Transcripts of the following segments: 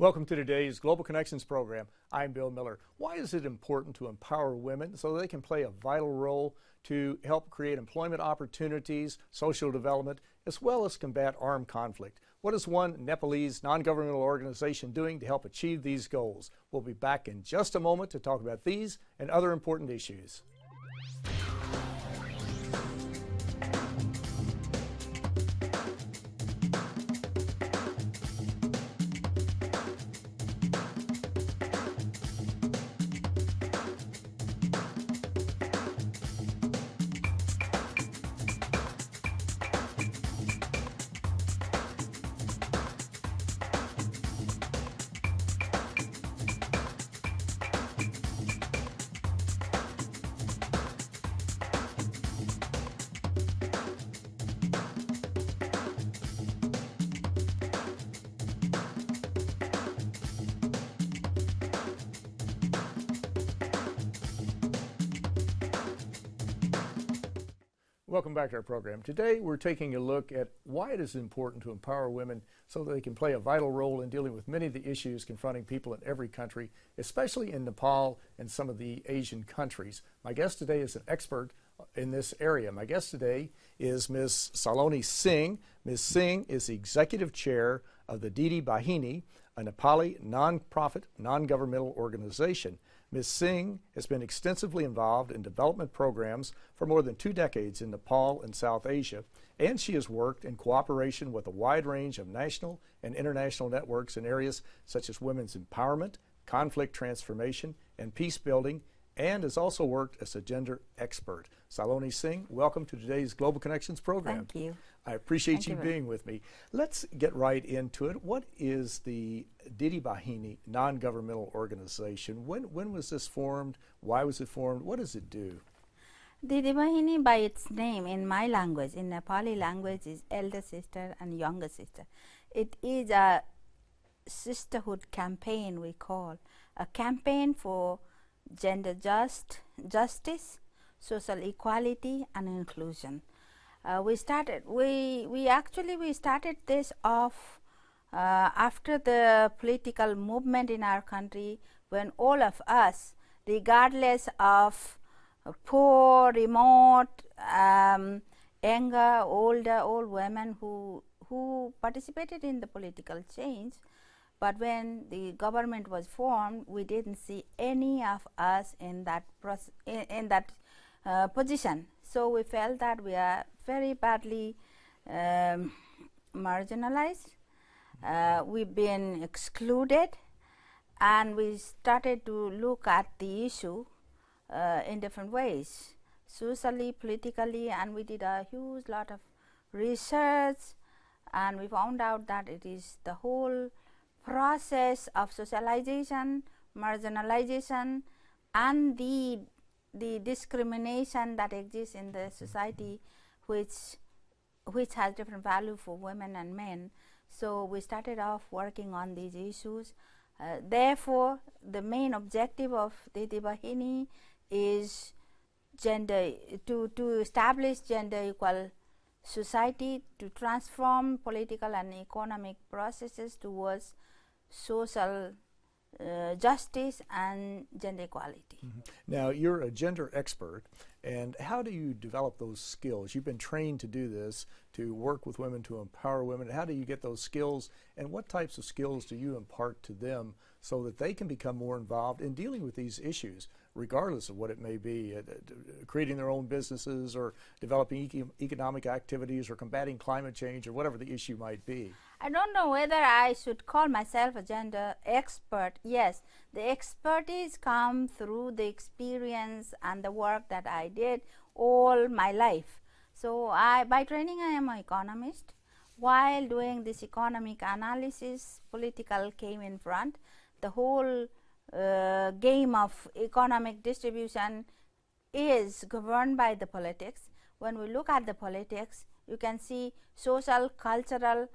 Welcome to today's Global Connections program. I'm Bill Miller. Why is it important to empower women so they can play a vital role to help create employment opportunities, social development, as well as combat armed conflict? What is one Nepalese non-governmental organization doing to help achieve these goals? We'll be back in just a moment to talk about these and other important issues. Welcome back to our program. Today we're taking a look at why it is important to empower women so that they can play a vital role in dealing with many of the issues confronting people in every country, especially in Nepal and some of the Asian countries. My guest today is an expert in this area. My guest today is Ms. Saloni Singh. Ms. Singh is the executive chair of the Didibahini, a Nepali non-profit, non-governmental organization. Ms. Singh has been extensively involved in development programs for more than 2 decades in Nepal and South Asia, and she has worked in cooperation with a wide range of national and international networks in areas such as women's empowerment, conflict transformation, and peace building, and has also worked as a gender expert. Saloni Singh, welcome to today's Global Connections program. Thank you. I appreciate you being with me. Let's get right into it. What is the Didibahini non-governmental organization? When was this formed? Why was it formed? What does it do? Didibahini, by its name in my language, in Nepali language, is elder sister and younger sister. It is a sisterhood campaign, we call, a campaign for gender justice, social equality, and inclusion. We started this off after the political movement in our country, when all of us, regardless of poor, remote, younger, older, old women who participated in the political change, but when the government was formed, we didn't see any of us in that position. So we felt that we are very badly marginalized. We've been excluded, and we started to look at the issue in different ways, socially, politically, and we did a huge lot of research, and we found out that it is the whole process of socialization, marginalization, and the discrimination that exists in the society, which has different value for women and men. So we started off working on these issues. Therefore, the main objective of Didibahini is to establish gender equal society, to transform political and economic processes towards social justice and gender equality. Now, you're a gender expert, and how do you develop those skills? You've been trained to do this, to work with women, to empower women. How do you get those skills, and what types of skills do you impart to them so that they can become more involved in dealing with these issues, regardless of what it may be, creating their own businesses or developing economic activities or combating climate change or whatever the issue might be? I don't know whether I should call myself a gender expert. Yes, the expertise comes through the experience and the work that I did all my life. So by training, I am an economist. While doing this economic analysis, political came in front. The whole game of economic distribution is governed by the politics. When we look at the politics, you can see social, cultural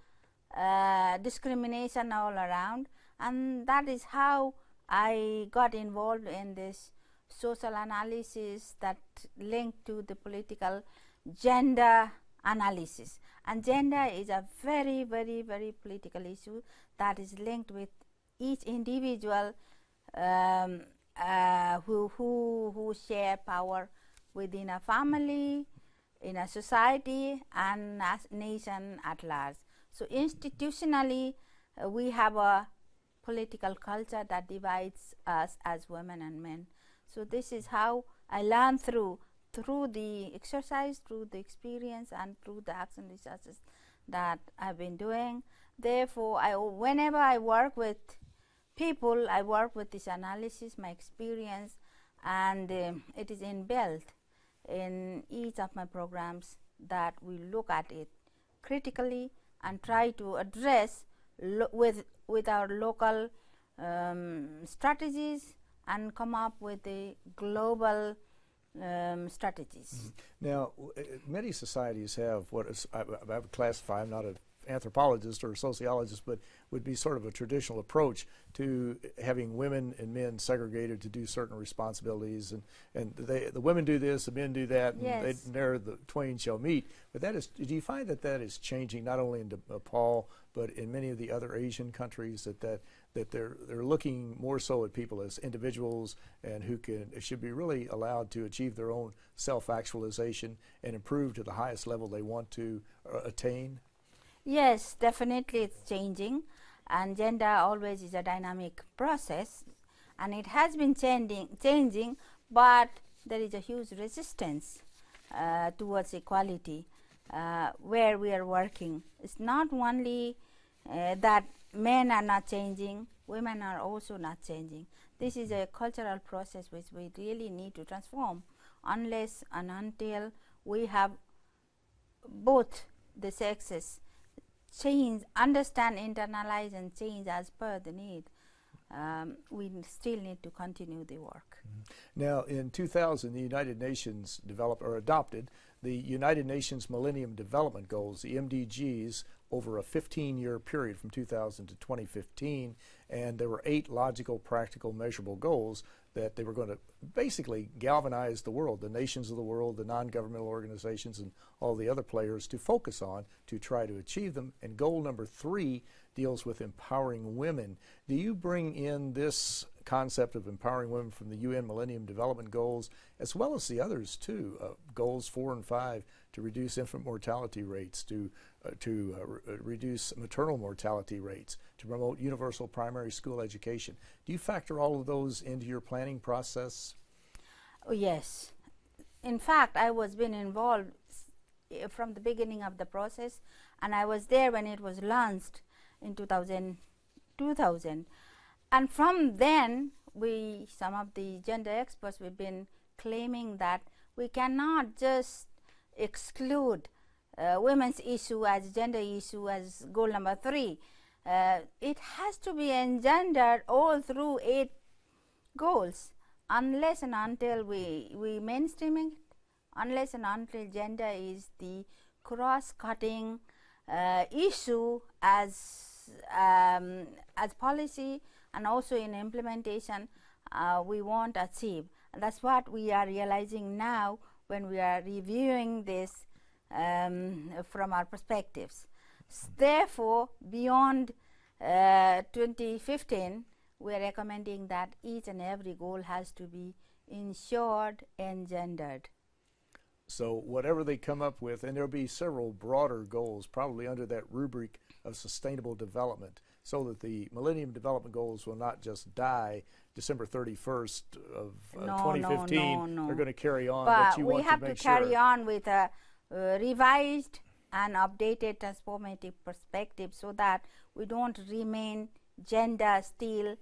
discrimination all around, and that is how I got involved in this social analysis that linked to the political gender analysis. And gender is a very, very, very political issue that is linked with each individual who share power within a family, in a society, and as nation at large. So institutionally, we have a political culture that divides us as women and men. So this is how I learned through the exercise, through the experience, and through the action researches that I've been doing. Therefore, whenever I work with people, I work with this analysis, my experience, and it is inbuilt in each of my programs that we look at it critically and try to address with our local strategies and come up with the global strategies. Now, many societies have what is, I would classify, I'm not an anthropologist or a sociologist, but would be sort of a traditional approach to having women and men segregated to do certain responsibilities, and the women do this, the men do that, and yes. there the twain shall meet. But that is, do you find that that is changing not only in Nepal but in many of the other Asian countries, that they're looking more so at people as individuals and who should be really allowed to achieve their own self-actualization and improve to the highest level they want to attain? Yes, definitely it's changing, and gender always is a dynamic process, and it has been changing, but there is a huge resistance towards equality where we are working. It's not only that men are not changing, women are also not changing. This is a cultural process which we really need to transform unless and until we have both the sexes change, understand, internalize, and change as per the need. We still need to continue the work. Now, in 2000, the United Nations developed or adopted the United Nations Millennium Development Goals, the MDGs, over a 15-year period from 2000 to 2015, and there were 8 logical, practical, measurable goals that they were going to basically galvanize the world, the nations of the world, the non-governmental organizations, and all the other players to focus on to try to achieve them. And goal number 3 deals with empowering women. Do you bring in this concept of empowering women from the UN Millennium Development Goals, as well as the others too, goals 4 and 5, to reduce infant mortality rates, to reduce maternal mortality rates, to promote universal primary school education? Do you factor all of those into your planning process? Oh, yes. In fact, I was been involved from the beginning of the process, and I was there when it was launched in 2000. And from then, some of the gender experts, we've been claiming that we cannot just exclude women's issue as gender issue as goal number 3. It has to be engendered all through 8 goals, unless and until we mainstreaming it, unless and until gender is the cross-cutting issue as policy and also in implementation, we won't achieve. And that's what we are realizing now when we are reviewing this from our perspectives. Therefore, beyond 2015, we are recommending that each and every goal has to be ensured and gendered. So whatever they come up with, and there'll be several broader goals probably under that rubric of sustainable development, so that the Millennium Development Goals will not just die December 31st of 2015. No. They're going to carry on, but you we want have to make carry sure. on with a revised and updated transformative perspective, so that we don't remain gender still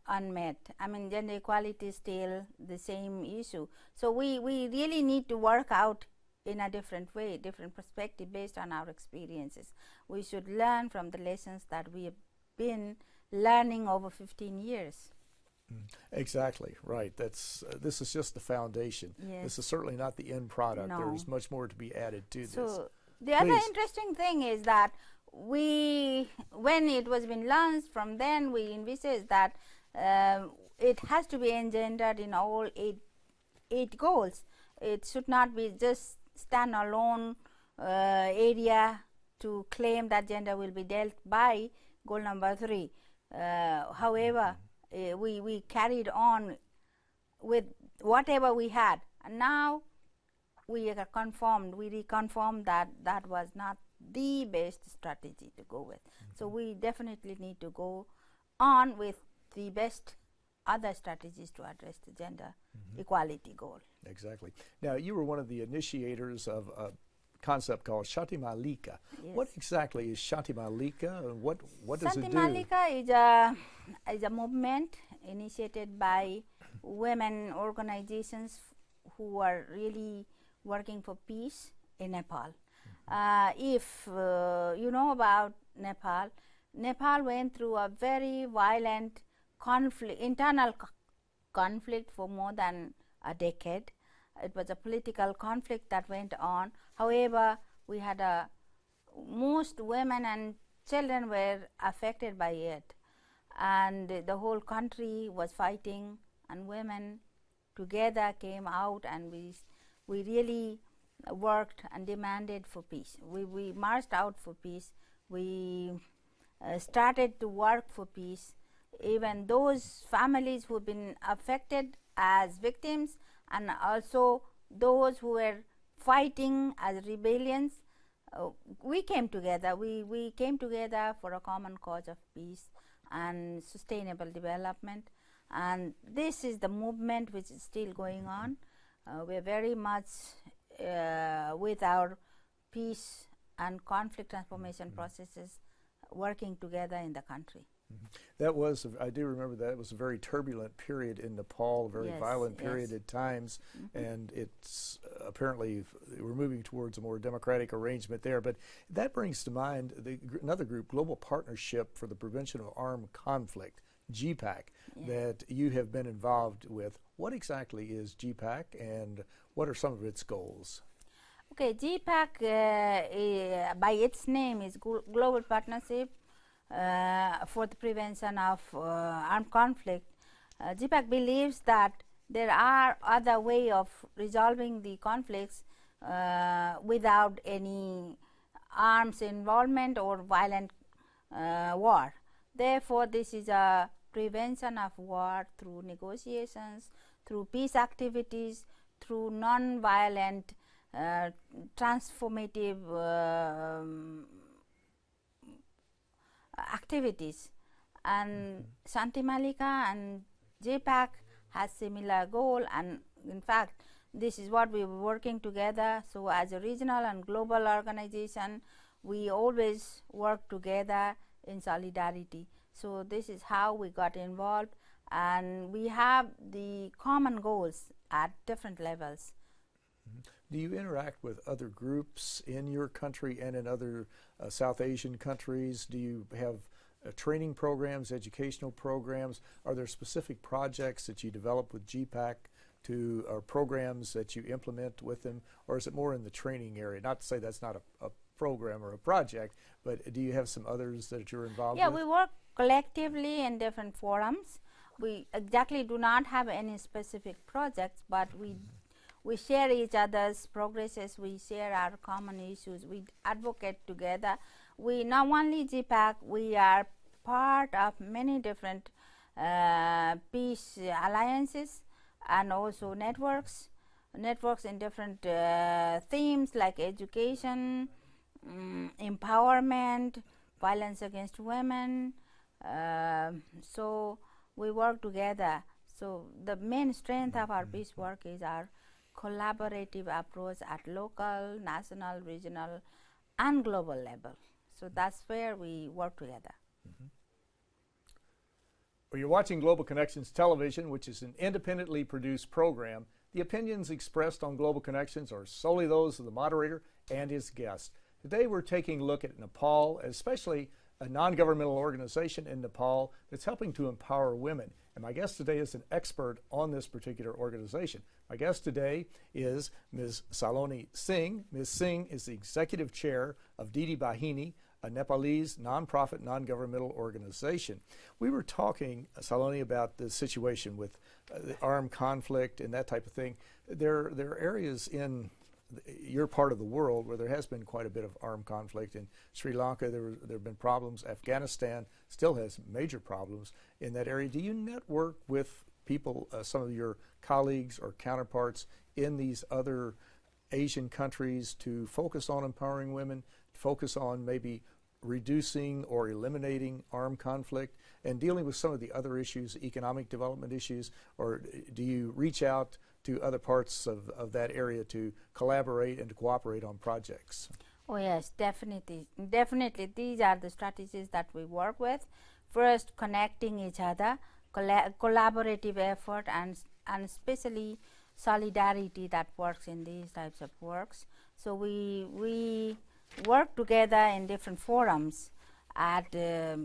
unmet. I mean, gender equality is still the same issue. So we really need to work out in a different way, different perspective based on our experiences. We should learn from the lessons that we have been learning over 15 years. Exactly, right. That's this is just the foundation. Yes. This is certainly not the end product. No. There's much more to be added to this. So the other interesting thing is that when it was been launched, from then we envisaged that it has to be engendered in all 8 goals. It should not be just standalone area to claim that gender will be dealt by goal number 3. However, we carried on with whatever we had, and now we are conformed. We reconfirmed that that was not the best strategy to go with. So we definitely need to go on with the best other strategies to address the gender equality goal. Exactly. Now, you were one of the initiators of a concept called Shanti Malika. Yes. What exactly is Shanti Malika, and what does it Shanti do? Malika is a movement initiated by women organizations who are really working for peace in Nepal. If you know about Nepal, Nepal went through a very violent conflict, internal conflict for more than a decade. It was a political conflict that went on. However, we had most women and children were affected by it, and the whole country was fighting, and women together came out, and we really worked and demanded for peace. We marched out for peace. We started to work for peace. Even those families who've been affected as victims, and also those who were fighting as rebellions, we came together. We came together for a common cause of peace and sustainable development. And this is the movement which is still going on. We're very much with our peace and conflict transformation processes working together in the country. That was, I do remember that, it was a very turbulent period in Nepal, a very violent period at times, and it's apparently we're moving towards a more democratic arrangement there. But that brings to mind another group, Global Partnership for the Prevention of Armed Conflict, GPAC, that you have been involved with. What exactly is GPAC, and what are some of its goals? Okay, GPAC, by its name, is Global Partnership for the Prevention of Armed Conflict. GPAC believes that there are other ways of resolving the conflicts without any arms involvement or violent war. Therefore, this is a prevention of war through negotiations, through peace activities, through non-violent transformative activities. And Shanti Malika and GPAC has similar goal, and in fact this is what we were working together. So as a regional and global organization, we always work together in solidarity. So this is how we got involved, and we have the common goals at different levels. Do you interact with other groups in your country and in other South Asian countries? Do you have training programs, educational programs? Are there specific projects that you develop with GPAC or programs that you implement with them, or is it more in the training area? Not to say that's not a program or a project, but do you have some others that you're involved with? Yeah, we work collectively in different forums. We exactly do not have any specific projects, but we share each other's progresses, we share our common issues, we advocate together. We not only GPAC, we are part of many different peace alliances and also networks in different themes like education, empowerment, violence against women. So we work together. So the main strength of our peace work is our collaborative approach at local, national, regional, and global level. So that's where we work together. Well, you're watching Global Connections Television, which is an independently produced program. The opinions expressed on Global Connections are solely those of the moderator and his guest. Today we're taking a look at Nepal, especially a non-governmental organization in Nepal that's helping to empower women. And my guest today is an expert on this particular organization. My guest today is Ms. Saloni Singh. Ms. Singh is the executive chair of Didibahini, a Nepalese nonprofit, non-governmental organization. We were talking, Saloni, about the situation with the armed conflict and that type of thing. There are areas in your part of the world where there has been quite a bit of armed conflict. In Sri Lanka, there have been problems. Afghanistan still has major problems in that area. Do you network with people, some of your colleagues or counterparts in these other Asian countries to focus on empowering women, focus on maybe reducing or eliminating armed conflict and dealing with some of the other issues, economic development issues, or do you reach out to other parts of that area to collaborate and to cooperate on projects? Oh yes, definitely. Definitely, these are the strategies that we work with. First, connecting each other, collaborative effort, and especially solidarity that works in these types of works. So we work together in different forums. At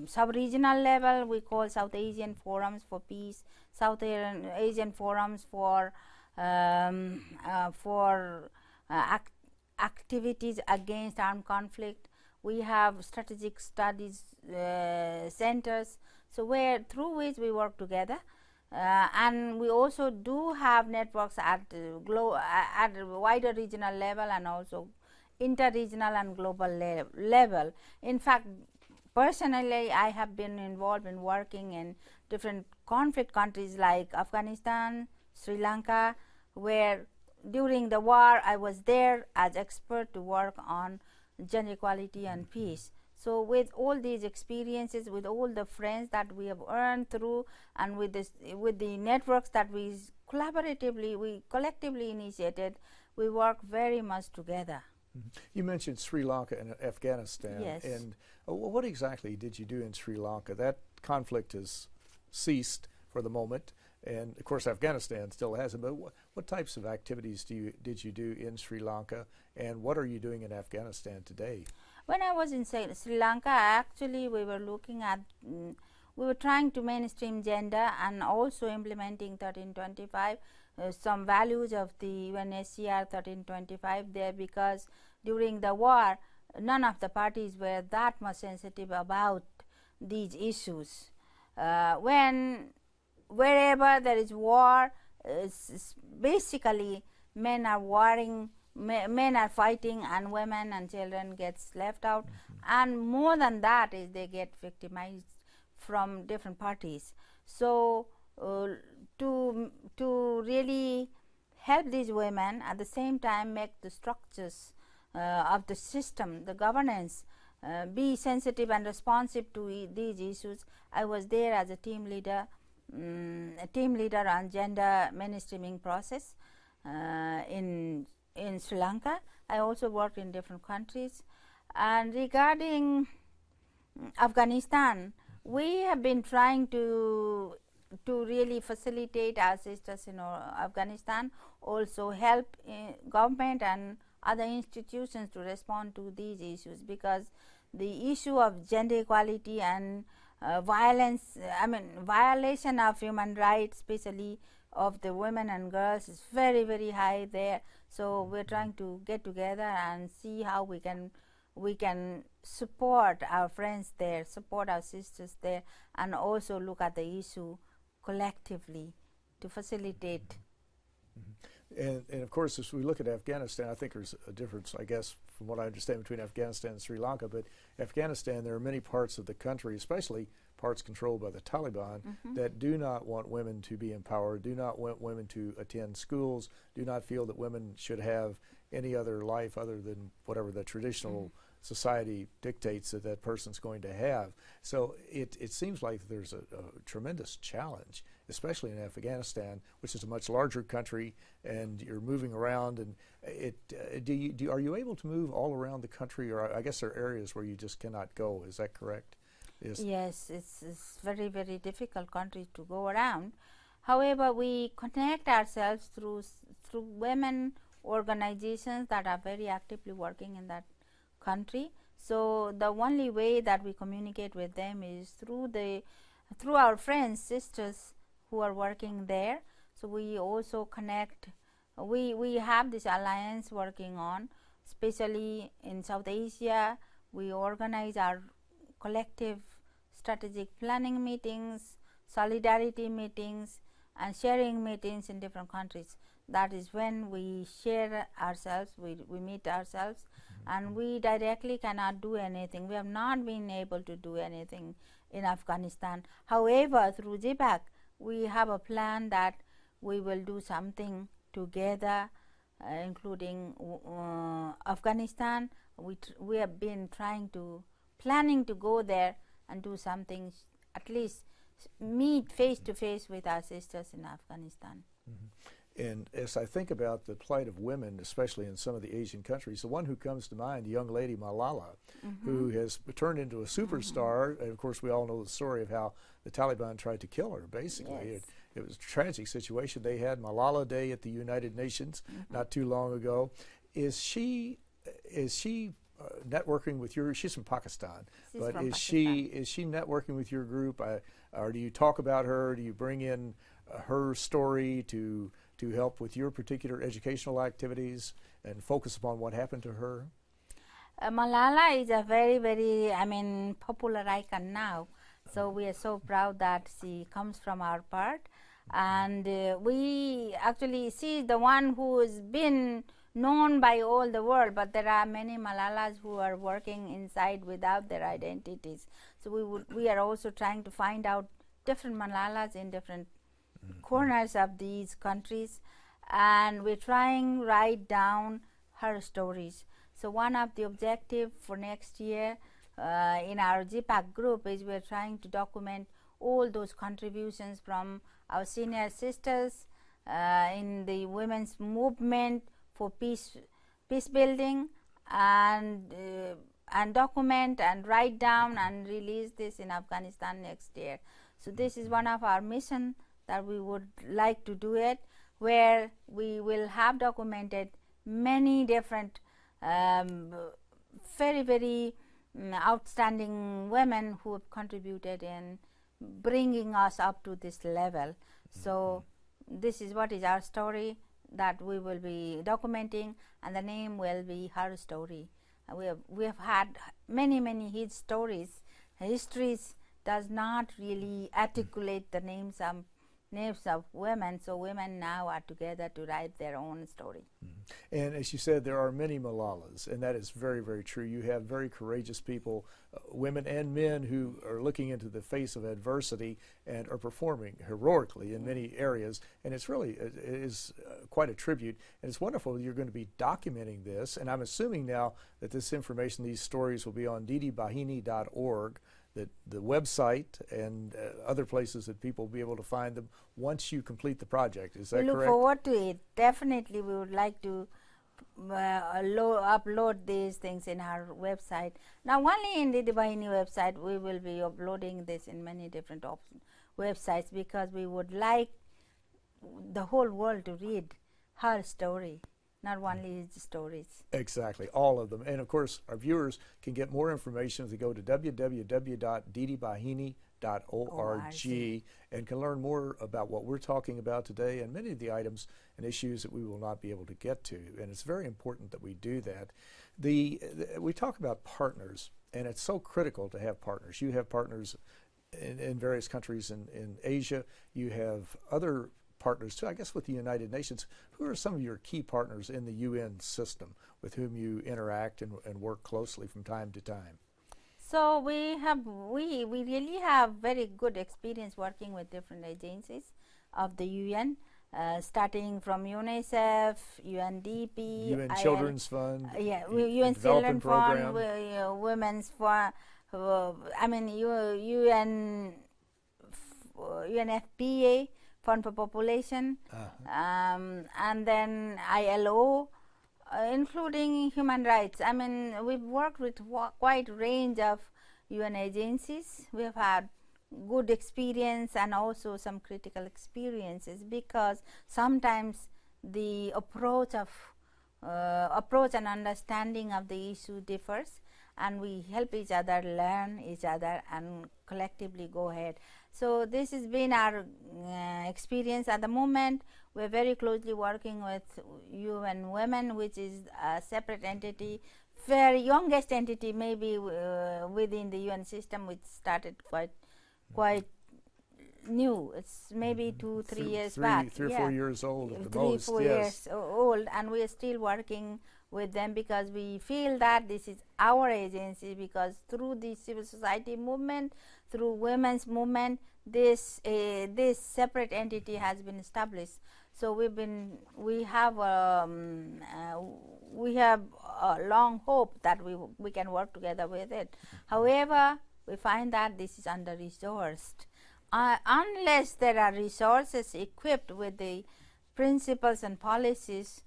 sub-regional level, we call South Asian Forums for Peace, South Asian Forums for activities against armed conflict. We have strategic studies centers, so through which we work together, and we also do have networks at a wider regional level and also inter-regional and global level. In fact, personally, I have been involved in working in different conflict countries like Afghanistan, Sri Lanka, where during the war I was there as expert to work on gender equality and peace. So with all these experiences, with all the friends that we have earned through, and with the networks that we collectively initiated, we work very much together. You mentioned Sri Lanka and Afghanistan. Yes. And what exactly did you do in Sri Lanka? That conflict has ceased for the moment, and of course Afghanistan still hasn't, but what types of activities did you do in Sri Lanka, and what are you doing in Afghanistan today? When I was in Sri Lanka, actually we were looking at, we were trying to mainstream gender and also implementing 1325, some values of the UNHCR 1325 there, because during the war none of the parties were that much sensitive about these issues. Wherever there is war, basically men are warring, men are fighting, and women and children gets left out, and more than that is they get victimized from different parties. So to really help these women, at the same time make the structures of the system, the governance, be sensitive and responsive to these issues, I was there as a team leader on gender mainstreaming process in Sri Lanka. I also worked in different countries. And regarding Afghanistan, we have been trying to really facilitate our sisters in Afghanistan, also help government and other institutions to respond to these issues, because the issue of gender equality and violation of human rights, especially of the women and girls, is very, very high there. So we're trying to get together and see how we can support our friends there, support our sisters there, and also look at the issue collectively to facilitate. And of course, as we look at Afghanistan, I think there's a difference, I guess, from what I understand, between Afghanistan and Sri Lanka. But Afghanistan, there are many parts of the country, especially parts controlled by the Taliban, that do not want women to be empowered, do not want women to attend schools, do not feel that women should have any other life other than whatever the traditional society dictates that that person's going to have. So it seems like there's a tremendous challenge, especially in Afghanistan, which is a much larger country, and you're moving around. And are you able to move all around the country, or I guess there are areas where you just cannot go? Is that correct? Yes, it's very, very difficult country to go around. However, we connect ourselves through women organizations that are very actively working in that country. So the only way that we communicate with them is through our friends, sisters who are working there. So we also connect. We have this alliance working on, especially in South Asia. We organize our collective strategic planning meetings, solidarity meetings, and sharing meetings in different countries. that is when we share ourselves, we meet ourselves, and we directly cannot do anything. We have not been able to do anything in Afghanistan. However, through GPAC, we have a plan that we will do something together, including Afghanistan. We have been planning to go there and do something, at least meet face to face with our sisters in Afghanistan. And as I think about the plight of women, especially in some of the Asian countries, the one who comes to mind, the young lady Malala, who has turned into a superstar. And of course, we all know the story of how the Taliban tried to kill her, basically. Yes. It was a tragic situation. They had Malala Day at the United Nations not too long ago. Is she networking with your? She's from Pakistan, but is she networking with your group, or do you talk about her? Do you bring in her story to help with your particular educational activities and focus upon what happened to her? Malala is a very, very, popular icon now. So we are so proud that she comes from our part. And we actually see the one who has been known by all the world, but there are many Malalas who are working inside without their identities. So we are also trying to find out different Malalas in different corners of these countries, and we're trying to write down her stories. So one of the objectives for next year in our GPAC group is we're trying to document all those contributions from our senior sisters in the women's movement for peace building, and document and write down and release this in Afghanistan next year. So this is one of our missions that we would like to do it, where we will have documented many different very, very outstanding women who have contributed in bringing us up to this level. So this is what is our story that we will be documenting, and the name will be Her Story. We have had many histories. Histories does not really articulate the names of women, so women now are together to write their own story. And as you said, there are many Malalas, and that is very, very true. You have very courageous people, women and men, who are looking into the face of adversity and are performing heroically in many areas, and it is quite a tribute, and it's wonderful that you're going to be documenting this, and I'm assuming now that this information, these stories, will be on Didibahini.org, the website, and other places that people will be able to find them once you complete the project. Is that correct? We look forward to it. Definitely, we would like to upload these things in our website. Now, only in the Didibahini website, we will be uploading this in many different websites, because we would like the whole world to read her story, not only his stories. Exactly, all of them. And of course, our viewers can get more information if they go to www.didibahini.org and can learn more about what we're talking about today and many of the items and issues that we will not be able to get to. And it's very important that we do that. We talk about partners, and it's so critical to have partners. You have partners in various countries in Asia. You have other partners too, I guess, with the United Nations. Who are some of your key partners in the UN system with whom you interact and work closely from time to time? So we really have very good experience working with different agencies of the UN, starting from UNICEF, UNDP, UN Children's Fund, UN Children's Fund, Women's Fund, UNFPA, Fund for Population, and then ILO, including human rights. We've worked with quite a range of UN agencies. We have had good experience and also some critical experiences, because sometimes the approach and understanding of the issue differs, and we help each other, learn each other, and collectively go ahead. So this has been our experience at the moment. We're very closely working with UN Women, which is a separate entity, very youngest entity maybe within the UN system, which started quite new. It's maybe 2-3 years three, back. 3 or 4 years old at the 3 most. 4 years old, and we are still working with them because we feel that this is our agency, because through the civil society movement, through women's movement, this separate entity has been established. So we have a long hope that we can work together with it. However, we find that this is under-resourced. Unless there are resources equipped with the principles and policies,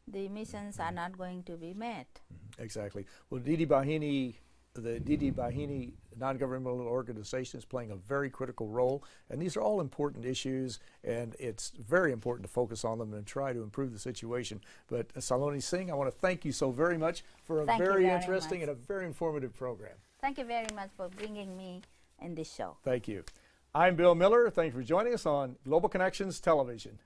the missions are not going to be met. Exactly. Well, Didibahini, the Didibahini non-governmental organization is playing a very critical role, and these are all important issues, and it's very important to focus on them and try to improve the situation. But Saloni Singh, I want to thank you so very much for a very interesting and a very informative program. Thank you very much for bringing me in this show. Thank you. I'm Bill Miller. Thanks for joining us on Global Connections Television.